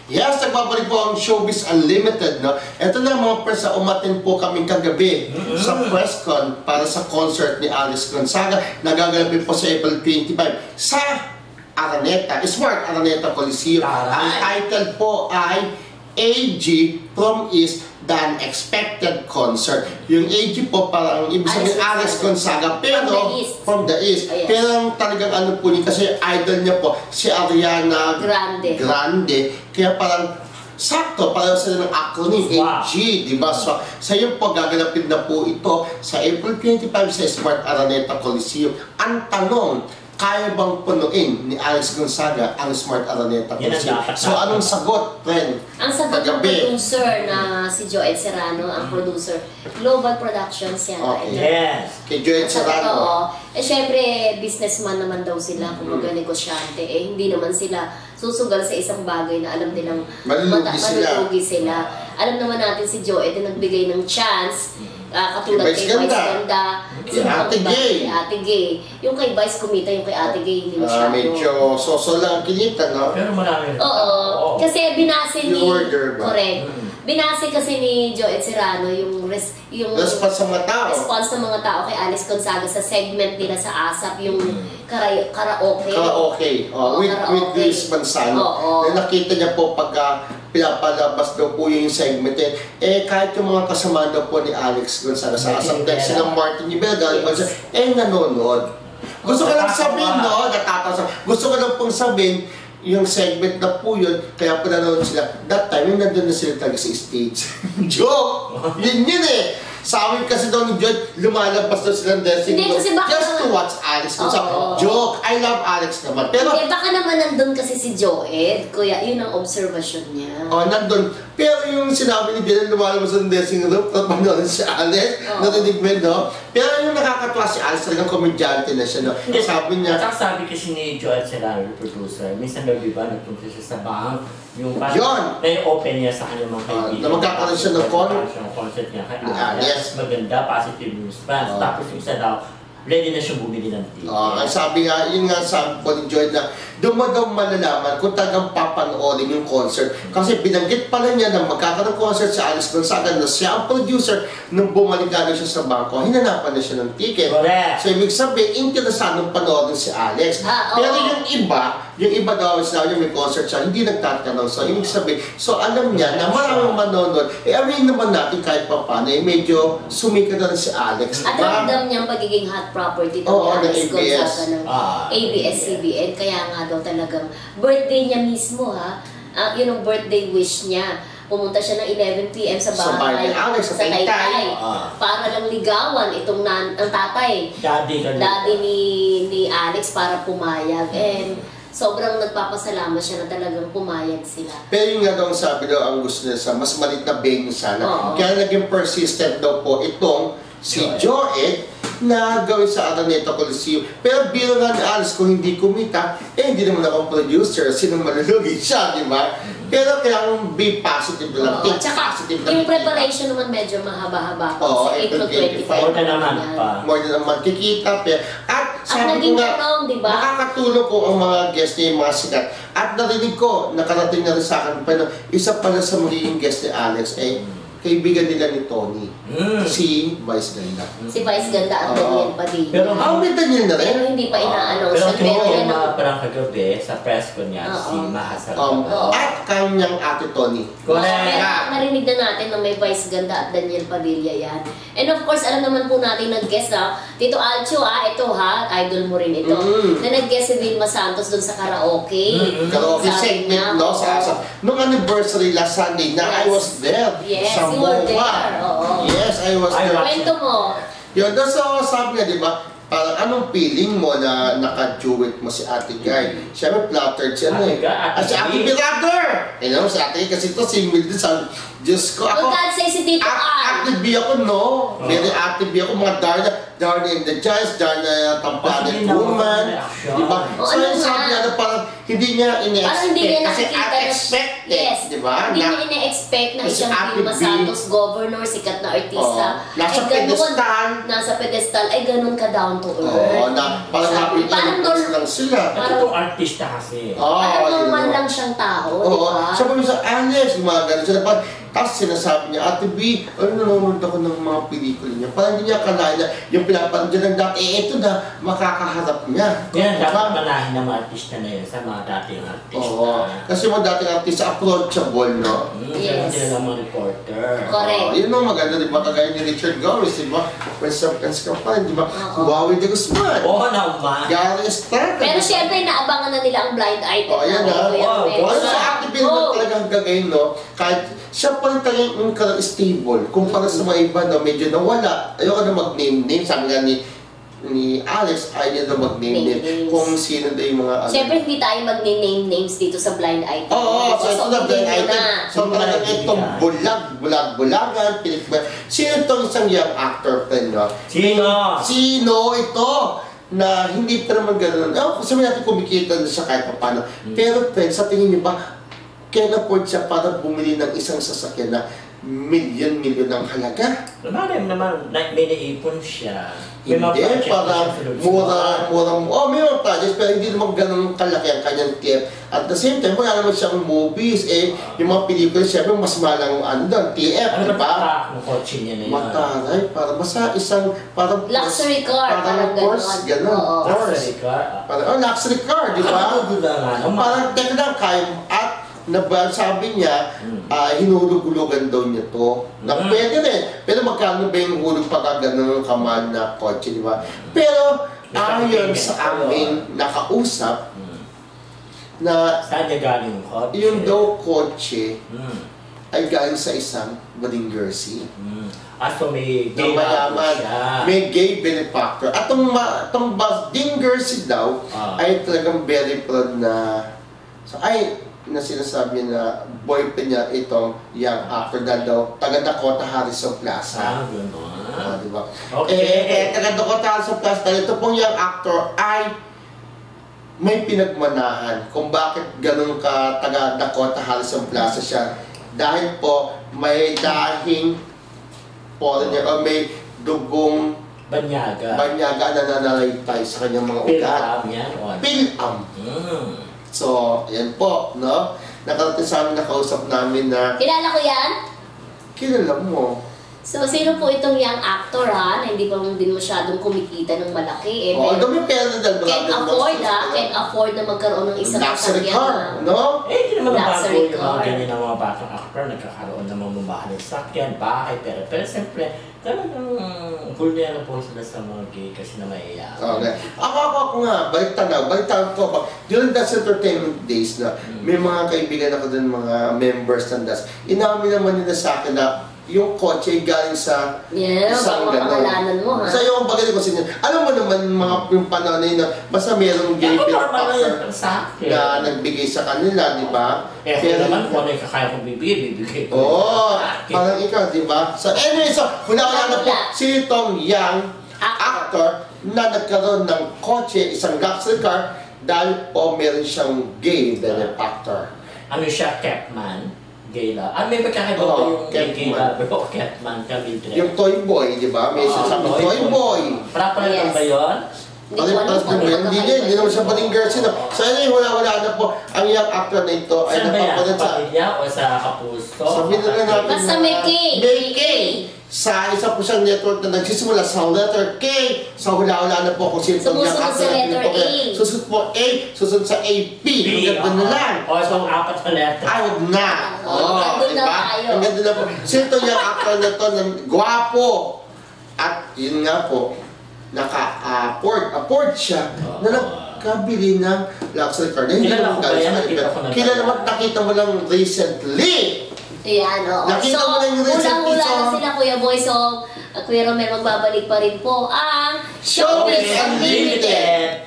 Yes, nagbabalik po ang Showbiz Unlimited, no? Ito na mga press, umatin po kami kagabi sa press con para sa concert ni Alex Gonzaga na gaganapin po sa April 25 sa Araneta, Smart Araneta Coliseum. Ang title po ay AG from East, The Unexpected Concert. Yung AG po parang ibig sabihin Alex Gonzaga, pero from the East. Oh, yes. Pero ang talagang ano po niya, kasi idol niya po si Ariana Grande. Kaya parang sakto, parang sila ng acronym, AG, diba? So, sa iyo po, gaganapin na po ito sa April 25 sa Smart Araneta Coliseum. Ang tanong, kaya bang punuin ni Alex Gonzaga ang Smart Araneta Coliseum? So, anong sagot, friend? Ang sagot ng producer na si Joel Serrano, ang producer, Global Productions yan. Okay. Yes. Kay Joel Serrano. Syempre, businessman naman daw sila, kumbaga negosyante. Hindi naman sila susugal sa isang bagay na alam nilang malulugi sila. Alam naman natin si Joel na nagbigay ng chance, katulad kay Vice Ganda, si Ate Gay. Ate Gay. Yung kay Vice kumita, yung kay Ate Gay, hindi masyado. Medyo soso lang kinita, no? Pero marami. Oo. Kasi binase ni... Correct. Binase kasi ni Joel Serrano yung response ng mga tao. Response ng mga tao kay Alex Gonzaga sa segment nila sa ASAP, yung karaoke. Karaoke. With Grace Manzano. Na nakita niya po pagka pinapalabas daw po yung segment kahit yung mga kasama daw po ni Alex Gonzaga sa ASAP, dahil silang Martin Ibelga, nanonood. Gusto ko lang sabihin, no? Gusto ko lang pong sabihin, yung segment na po yun, kaya po nanonood sila. That time, yung nandun na sila talaga sa stage. Joke! Yun Sabi kasi daw ni John, lumalabas daw silang dancing room just to watch Alex. Joke! I love Alex naman. Pero, baka naman nandun kasi si Joed, kuya, yun ang observation niya. Nandun. Pero yung sinabi ni John, lumalabas ng dancing room, at manonood si Alex, narinig mo, no? Pero yung nakakatuwa si Alex, talagang komedyante na siya, no? Sabi niya... At sabi kasi ni Joel Serrano, yung producer, minsan daw diba, nagpunta siya sa bank, yung parang open niya sa kanyang mga kaibigan. Na magkakaroon siya ng concert niya kay Alex. Maganda, positive response. Tapos yung isa daw, ready na siyang bumili ng ticket. Sabi nga, yun nga sabi po ni Joy na doon mo daw malalaman kung talagang papanoorin yung concert. Kasi binanggit pala niya na magkakaroon concert si Alex Gonzaga na siya ang producer nung bumalik na siya sa bangko, hinanapan na siya ng ticket. Correct. So ibig sabihin, interesadong panoorin si Alex. Pero yung iba daw, sinabi niya may concert siya, hindi nagtatanong. So ibig sabihin, so alam niya na maraming manonood. Amin naman natin kahit pa paano, medyo sumikat na rin si Alex. At ramdam niyang pagiging hot property ng Alex Gonzaga ng ABS-CBN. Kaya nga daw talagang birthday niya mismo, yun ang birthday wish niya. Pumunta siya ng 11 PM sa bahay sa Taytay para lang ligawan itong ang tatay, daddy ni Alex, para pumayag. And sobrang nagpapasalamat siya na talagang pumayag sila. Pero yung nga daw sabi daw, ang gusto niya sa mas malit na venue sana. Kaya naging persistent daw po itong si Joed na gawin sa Araneta Coliseum. Pero bilang nga ni Alex, kung hindi kumita, hindi naman akong producer, sinong malulugi siya, di ba? Pero kailangan be positive lang. Yung preparation naman medyo mahaba-haba pa. April 25. More than a month. Kikita. At sabi ko nga, nakakatulong ko ang mga guest niya, yung mga sikat. At narinig ko, nakarating na rin sa akin, pero isa pala sa magiging guest ni Alex kaibigan nila ni Tony. Si Vice Ganda. Si Vice Ganda at Daniel Padilla. Pero may Daniel na rin? Pero hindi pa ina-announce. Pero yung mga parang kagabi, sa press ko niya, si Mahasar. At kanyang ate Tony. Correct. Narinig na natin na may Vice Ganda at Daniel Padilla yan. And of course, alam naman po natin nag-guest Tito Alcho, ito idol mo rin ito. Na nag-guest si Vilma Santos dun sa karaoke. Karaoke segment, no? Nung anniversary last Sunday na I was there. Yes, you were there. Yes, I was there. Kwento mo. Yun, so sabi niya, di ba, parang anong feeling mo na naka-duet mo si Ate Guy? Siyempre, flattered siya si Ate Brother! Si Ate Guy kasi ito, single din sa Diyos ko. Ako, si Tito active B ako, no? Very active B ako, mga Darna in the Giants, Darna Tampanet Woman. Diba? So yung sabi niya na parang hindi niya ine-expect kasi unexpected. Diba? Hindi niya ine-expect na isang Vilma Santos governor, sikat na artista. Nasa pedestal. Nasa pedestal, ay ganun ka-down down to earth. Oo, na parang happy lang sila. Itong artista kasi. Parang normal lang siyang tao, di ba? Siya pa minsan, Alex, mga ganun sila. Tapos sinasabi niya, Ate B, nanonood ako ng mga pelikula niya. Parang hindi niya akalain na yung pinapanood niya ng dati, ito na, makakaharap niya. Yan, dapat manahin ng mga artista na yun sa mga dating artista. Oo. Kasi mga dating artista, approachable, no? Yes. Yan ang mga reporter. Correct. Yun ang maganda, di ba? Kagaya ni Richard Gomez, di ba? When sometimes ka pa, di ba? Huawei de Guzman. Oo naman. Gary Estrada. Pero syempre, naabangan na nila ang blind item. Yan na. Ano sa active naman talagang gagawin, no? Kahit siya pa rin talagang yung stable. Kumpara sa mga iba, no? Medyo nawala. Ayoko na mag-name-name. Sabi nga ni Alex, ayaw niya na mag-name-name kung sino na yung mga Siyempre, hindi tayo mag-name names dito sa blind item. Oo, so ito na blind item. So talagang itong bulag-bulagan, sino itong isang young actor pa, no? Sino ito? Na hindi pa naman gano'n. Sabi natin kumikita na siya kahit pa paano. Pero friends, sa tingin niyo ba, can afford siya para bumili ng isang sasakyan na milyon-milyon ng halaga? Naman, may naipon siya. Hindi, para mura. May mga projects, pero hindi naman ganun kalaki ang kanyang TF. At the same time, wala naman siyang movies, yung mga pelikula, siyempre, mas malang TF, di ba? Ano kotse niya na yun? Mataray, para basta isang, parang luxury car, parang gano'n. Luxury car? Luxury car, di ba? Parang, teka lang, sabi niya, hinulog-hulugan daw niya to. Na pwede rin. Pero magkano ba yung hulog pagka ganun kamahal na kotse, di ba? Pero, ayon sa aming nakausap, na saan niya galing yung kotse? Yung daw kotse ay galing sa isang Balingersi. So may gay siya. May gay benefactor. At itong Balingersi daw ay talagang very proud na na sinasabi na boyfriend niya itong young actor na daw taga Dakota Harrison Plaza. Gano'n. Diba? Okay. Taga Dakota Harrison Plaza, ito pong young actor ay may pinagmanahan kung bakit ganun ka taga Dakota Harrison Plaza siya. Dahil po may dahing foreigner o may dugong banyaga na nananalaytay sa kanyang mga ugat. Pilam. So, yan po, no? Nakarating sa amin, nakausap namin na... Kilala ko yan? Kilala mo. So, sino po itong young actor, ha? Na hindi pa din masyadong kumikita ng malaki. Dami pera na dahil can afford na magkaroon ng isang luxury car, no? Hindi naman bago yung mga ganyan ng mga batang actor, nagkakaroon ng mga mamahaling sakyan, bahay, pero siyempre, talagang hulya na po sila sa mga gay kasi na maiiyak. Okay. Ako nga, balik ko. During Das Entertainment Days na may mga kaibigan ako dun, mga members ng Das, inamin naman nila sa akin na yung kotse ay galing sa isang gano'n. Mo, ha? Sa iyo, ang bagay ko sa inyo, alam mo naman yung panahon na yun na basta mayroong gay benefactor na nagbigay sa kanila, di ba? Kaya naman kung ano yung kakaya kong bibigay ko. Parang ikaw, di ba? So anyway, wala na po, sino itong young actor na nagkaroon ng kotse, isang luxury car, dahil po meron siyang gay benefactor. Ano siya, Catman? Gay la. May pagkakaiba yung gay la, pero Catman kami. Yung Toy Boy, di ba? May sasabing Toy Boy. Para ba yun? Hindi naman siya Balingersi. So anyway, wala na po. Ang young actor na ito ay napapanood sa pamilya o sa kapuso? Sabihin na natin basta may K. May K. Sa isa po siyang network na nagsisimula sa letter K. So wala na po kung sino itong young actor na ito. Susunod po A, susunod sa AP. Hanggang doon na lang. So apat sa letter. Huwag na. Diba? Hanggang doon na po. Sino itong young actor na ito na gwapo. At yun nga po, afford siya na nagkabili ng luxury car. Kilala ko ba yan? Kilala mo, nakita mo lang recently. Ayan, oo. Nakita mo lang yung recently. Hula na sila, Kuya Boy. So, Kuya Romel, magbabalik pa rin po ang Showbiz Unlimited!